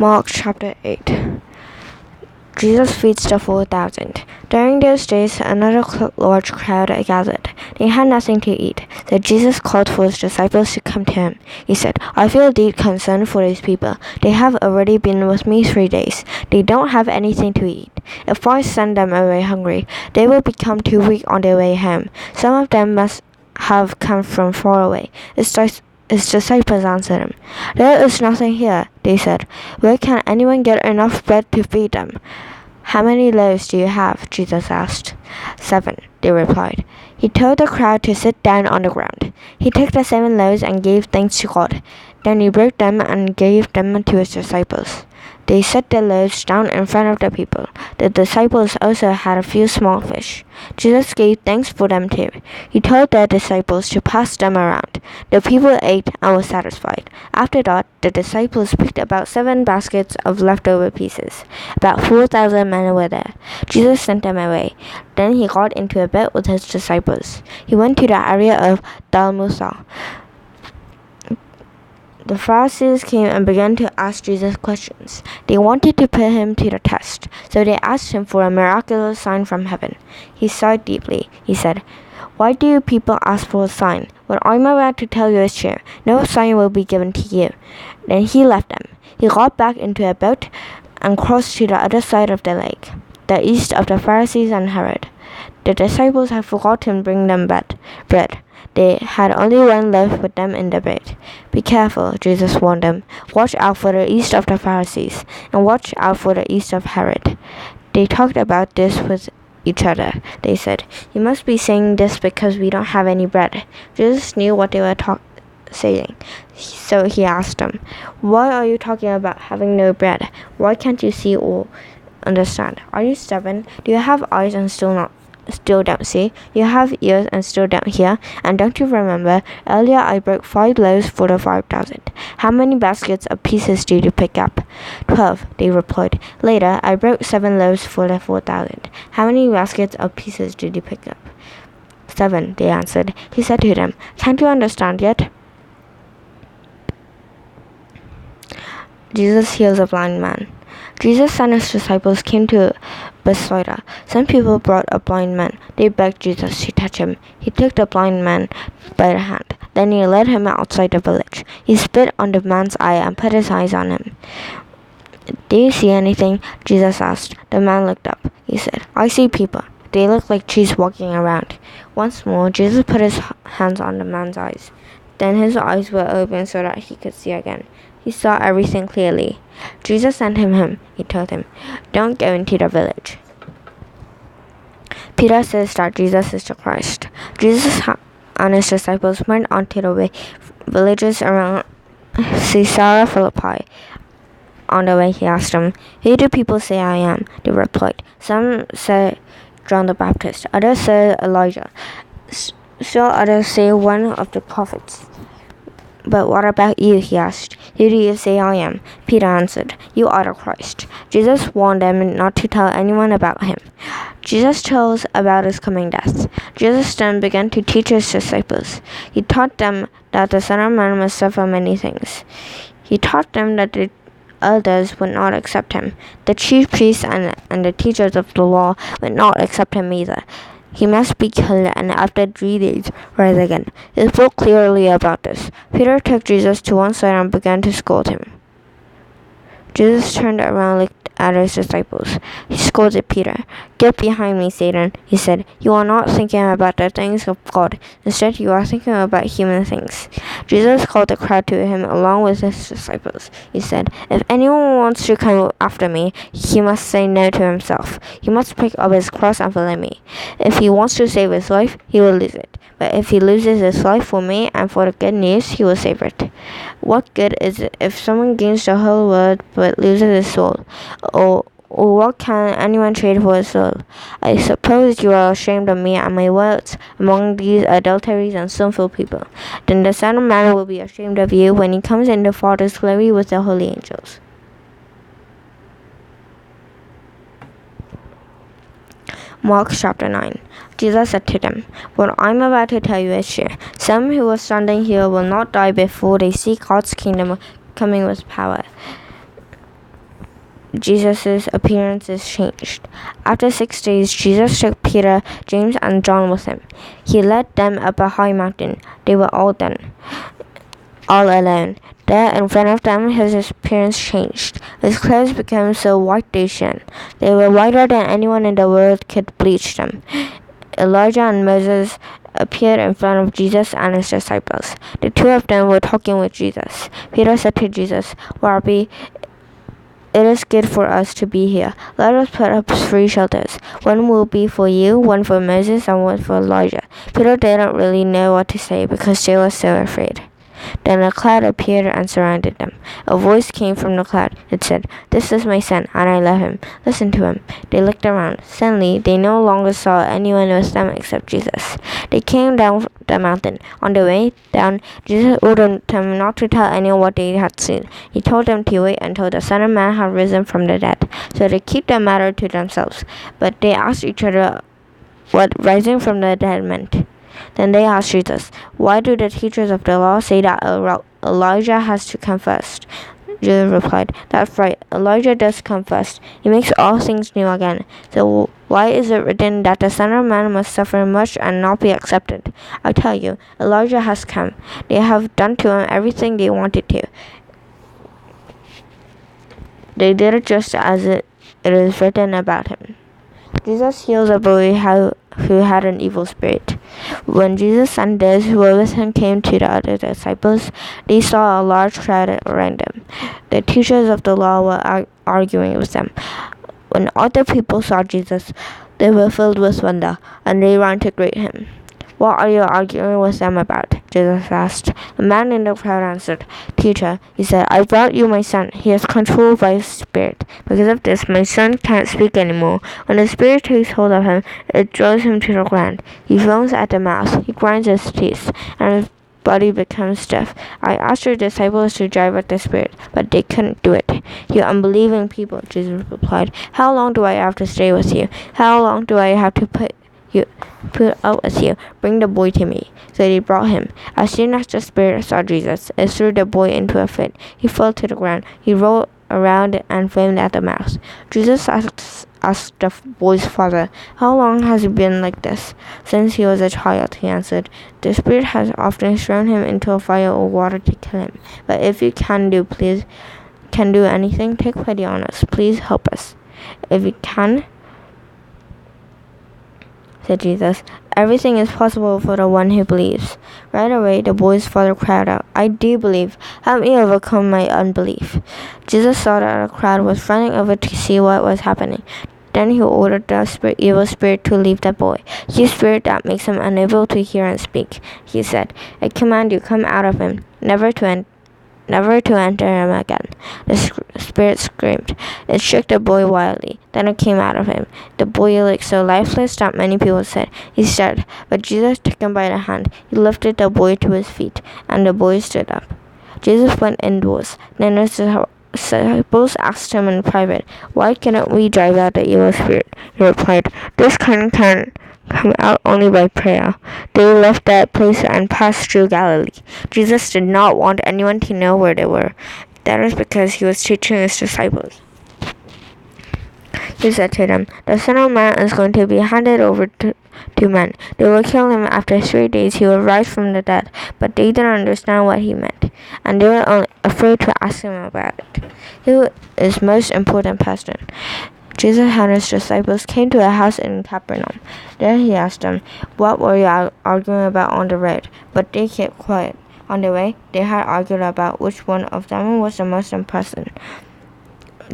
Mark chapter 8. Jesus feeds the 4,000. During those days, another large crowd gathered. They had nothing to eat, so Jesus called for his disciples to come to him. He said, "I feel deep concern for these people. They have already been with me 3 days. They don't have anything to eat. If I send them away hungry, they will become too weak on their way home. Some of them must have come from far away." His disciples answered him, "There is nothing here," they said. "Where can anyone get enough bread to feed them?" "How many loaves do you have?" Jesus asked. 7, they replied. He told the crowd to sit down on the ground. He took the 7 loaves and gave thanks to God. Then he broke them and gave them to his disciples. They set the loaves down in front of the people. The disciples also had a few small fish. Jesus gave thanks for them too. He told the disciples to pass them around. The people ate and were satisfied. After that, the disciples picked about 7 baskets of leftover pieces. About 4,000 men were there. Jesus sent them away. Then he got into a boat with his disciples. He went to the area of Dalmanutha. The Pharisees came and began to ask Jesus questions. They wanted to put him to the test, so they asked him for a miraculous sign from heaven. He sighed deeply. He said, "Why do you people ask for a sign? What I'm about to tell you is true. No sign will be given to you." Then he left them. He got back into a boat and crossed to the other side of the lake, the east of the Pharisees and Herod. The disciples had forgotten to bring them bread. They had only 1 loaf with them in the boat. "Be careful," Jesus warned them. "Watch out for the east of the Pharisees, and watch out for the east of Herod." They talked about this with each other. They said, "You must be saying this because we don't have any bread." Jesus knew what they were saying, so he asked them, "Why are you talking about having no bread? Why can't you see or understand? Are you stubborn? Do you have eyes and still don't see? You have ears and still don't hear? And don't you remember, earlier I broke 5 loaves for the 5,000. How many baskets of pieces did you pick up?" 12, they replied. "Later, I broke 7 loaves for the 4,000. How many baskets of pieces did you pick up?" 7, they answered. He said to them, "Can't you understand yet?" Jesus heals a blind man. Jesus and his disciples came to Bethsaida. Some people brought a blind man. They begged Jesus to touch him. He took the blind man by the hand. Then he led him outside the village. He spit on the man's eye and put his eyes on him. "Do you see anything?" Jesus asked. The man looked up. He said, "I see people. They look like trees walking around." Once more, Jesus put his hands on the man's eyes. Then his eyes were opened so that he could see again. He saw everything clearly. Jesus sent him home. He told him, "Don't go into the village." Peter says that Jesus is the Christ. Jesus and his disciples went on to the villages around Caesarea Philippi. On the way, he asked them, "Who do people say I am?" They replied, "Some say John the Baptist, others say Elijah, still others say one of the prophets." "But what about you?" he asked. "Who do you say I am?" Peter answered, "You are the Christ." Jesus warned them not to tell anyone about him. Jesus tells about his coming death. Jesus then began to teach his disciples. He taught them that the Son of Man must suffer many things. He taught them that the elders would not accept him. The chief priests and the teachers of the law would not accept him either. He must be killed and after 3 days rise again. He spoke clearly about this. Peter took Jesus to one side and began to scold him. Jesus turned around and looked at his disciples. He scolded Peter. "Get behind me, Satan," he said. "You are not thinking about the things of God. Instead, you are thinking about human things." Jesus called the crowd to him along with his disciples. He said, "If anyone wants to come after me, he must say no to himself. He must pick up his cross and follow me. If he wants to save his life, he will lose it. But if he loses his life for me and for the good news, he will save it. What good is it if someone gains the whole world but loses his soul? Or what can anyone trade for his soul? I suppose you are ashamed of me and my words among these adulteries and sinful people. Then the Son of Man will be ashamed of you when he comes in the Father's glory with the holy angels." Mark chapter 9. Jesus said to them, "What I'm about to tell you is true. Some who are standing here will not die before they see God's kingdom coming with power." Jesus' appearance is changed. After 6 days, Jesus took Peter, James, and John with him. He led them up a high mountain. They were all alone. There in front of them, his appearance changed. His clothes became so white they shone. They were whiter than anyone in the world could bleach them. Elijah and Moses appeared in front of Jesus and his disciples. The two of them were talking with Jesus. Peter said to Jesus, "Rabbi, it is good for us to be here. Let us put up 3 shelters. One will be for you, one for Moses, and one for Elijah." Peter didn't really know what to say because they were so afraid. Then a cloud appeared and surrounded them. A voice came from the cloud. It said, "This is my son, and I love him. Listen to him." They looked around. Suddenly, they no longer saw anyone with them except Jesus. They came down the mountain. On the way down, Jesus ordered them not to tell anyone what they had seen. He told them to wait until the Son of Man had risen from the dead, so they keep the matter to themselves. But they asked each other what rising from the dead meant. Then they asked Jesus, "Why do the teachers of the law say that Elijah has to come first?" Jesus replied, "That's right, Elijah does come first. He makes all things new again. So why is it written that the Son of Man must suffer much and not be accepted? I tell you, Elijah has come. They have done to him everything they wanted to. They did it just as it is written about him." Jesus heals a boy who had an evil spirit. When Jesus and those who were with him came to the other disciples, they saw a large crowd around them. The teachers of the law were arguing with them. When other people saw Jesus, they were filled with wonder, and they ran to greet him. "What are you arguing with them about?" Jesus asked. The man in the crowd answered, "Teacher," he said, "I brought you my son. He is controlled by a spirit. Because of this, my son can't speak anymore. When the spirit takes hold of him, it draws him to the ground. He foams at the mouth. He grinds his teeth, and his body becomes stiff. I asked your disciples to drive out the spirit, but they couldn't do it." "You unbelieving people," Jesus replied. "How long do I have to stay with you? How long do I have to put up with you? Bring the boy to me." So they brought him. As soon as the spirit saw Jesus, it threw the boy into a fit. He fell to the ground. He rolled around and foamed at the mouth. Jesus asked the boy's father, "How long has he been like this?" "Since he was a child," he answered. "The spirit has often thrown him into a fire or water to kill him. But if you can do anything, take pity on us. Please help us." "If you can," said Jesus, "everything is possible for the one who believes." Right away, the boy's father cried out, "I do believe. Help me overcome my unbelief." Jesus saw that the crowd was running over to see what was happening. Then he ordered the evil spirit to leave the boy. "You spirit that makes him unable to hear and speak," he said, "I command you, come out of him, never to enter him again." The spirit screamed. It shook the boy wildly. Then it came out of him. The boy looked so lifeless that many people said, "He's dead." But Jesus took him by the hand. He lifted the boy to his feet, and the boy stood up. Jesus went indoors. Then his disciples asked him in private, "Why cannot we drive out the evil spirit?" He replied, "This kind can come out only by prayer." They left that place and passed through Galilee. Jesus did not want anyone to know where they were. That is because he was teaching his disciples. He said to them, "The Son of Man is going to be handed over to men. They will kill him. After 3 days he will rise from the dead." But they didn't understand what he meant, and they were only afraid to ask him about it. Who is most important person? Jesus and his disciples came to a house in Capernaum. There he asked them, "What were you arguing about on the road?" But they kept quiet. On the way, they had argued about which one of them was the most important.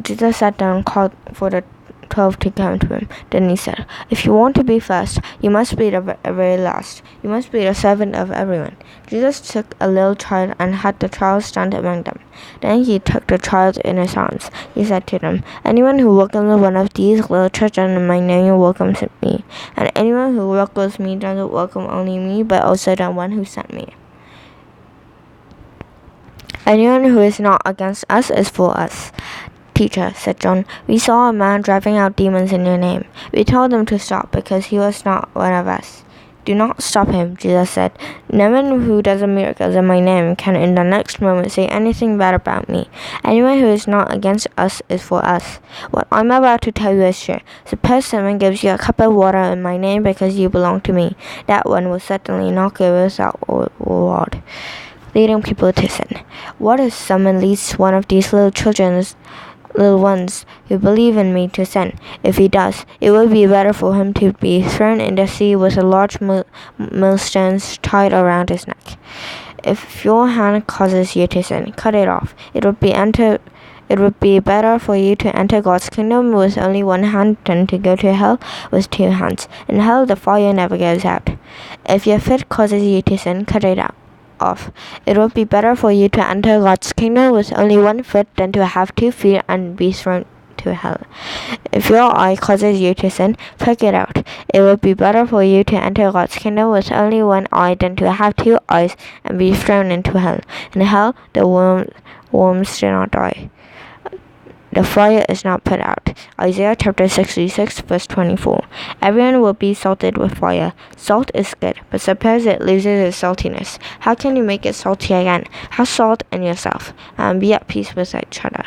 Jesus sat down and called for the 12 to come to him. Then he said, "If you want to be first, you must be the very last. You must be the servant of everyone." Jesus took a little child and had the child stand among them. Then he took the child in his arms. He said to them, "Anyone who welcomes one of these little children in my name welcomes me. And anyone who welcomes me doesn't welcome only me, but also the one who sent me. Anyone who is not against us is for us." "Teacher," said John, "we saw a man driving out demons in your name. We told him to stop because he was not one of us." Do not stop him, Jesus said. No one who does miracles in my name can in the next moment say anything bad about me. Anyone who is not against us is for us. What I'm about to tell you is true. Suppose someone gives you a cup of water in my name because you belong to me. That one will certainly not go without reward. Leading people to sin. What if someone leads one of these little ones who believe in me to sin? If he does, it would be better for him to be thrown in the sea with a large millstone tied around his neck. If your hand causes you to sin, cut it off. It would be better for you to enter God's kingdom with only one hand than to go to hell with two hands. In hell, the fire never goes out. If your foot causes you to sin, cut it off. It would be better for you to enter God's kingdom with only one foot than to have 2 feet and be thrown to hell. If your eye causes you to sin, pluck it out. It would be better for you to enter God's kingdom with only one eye than to have 2 eyes and be thrown into hell. In hell, the worms do not die. The fire is not put out. Isaiah chapter 66, verse 24. Everyone will be salted with fire. Salt is good, but suppose it loses its saltiness. How can you make it salty again? Have salt in yourself, and be at peace with each other.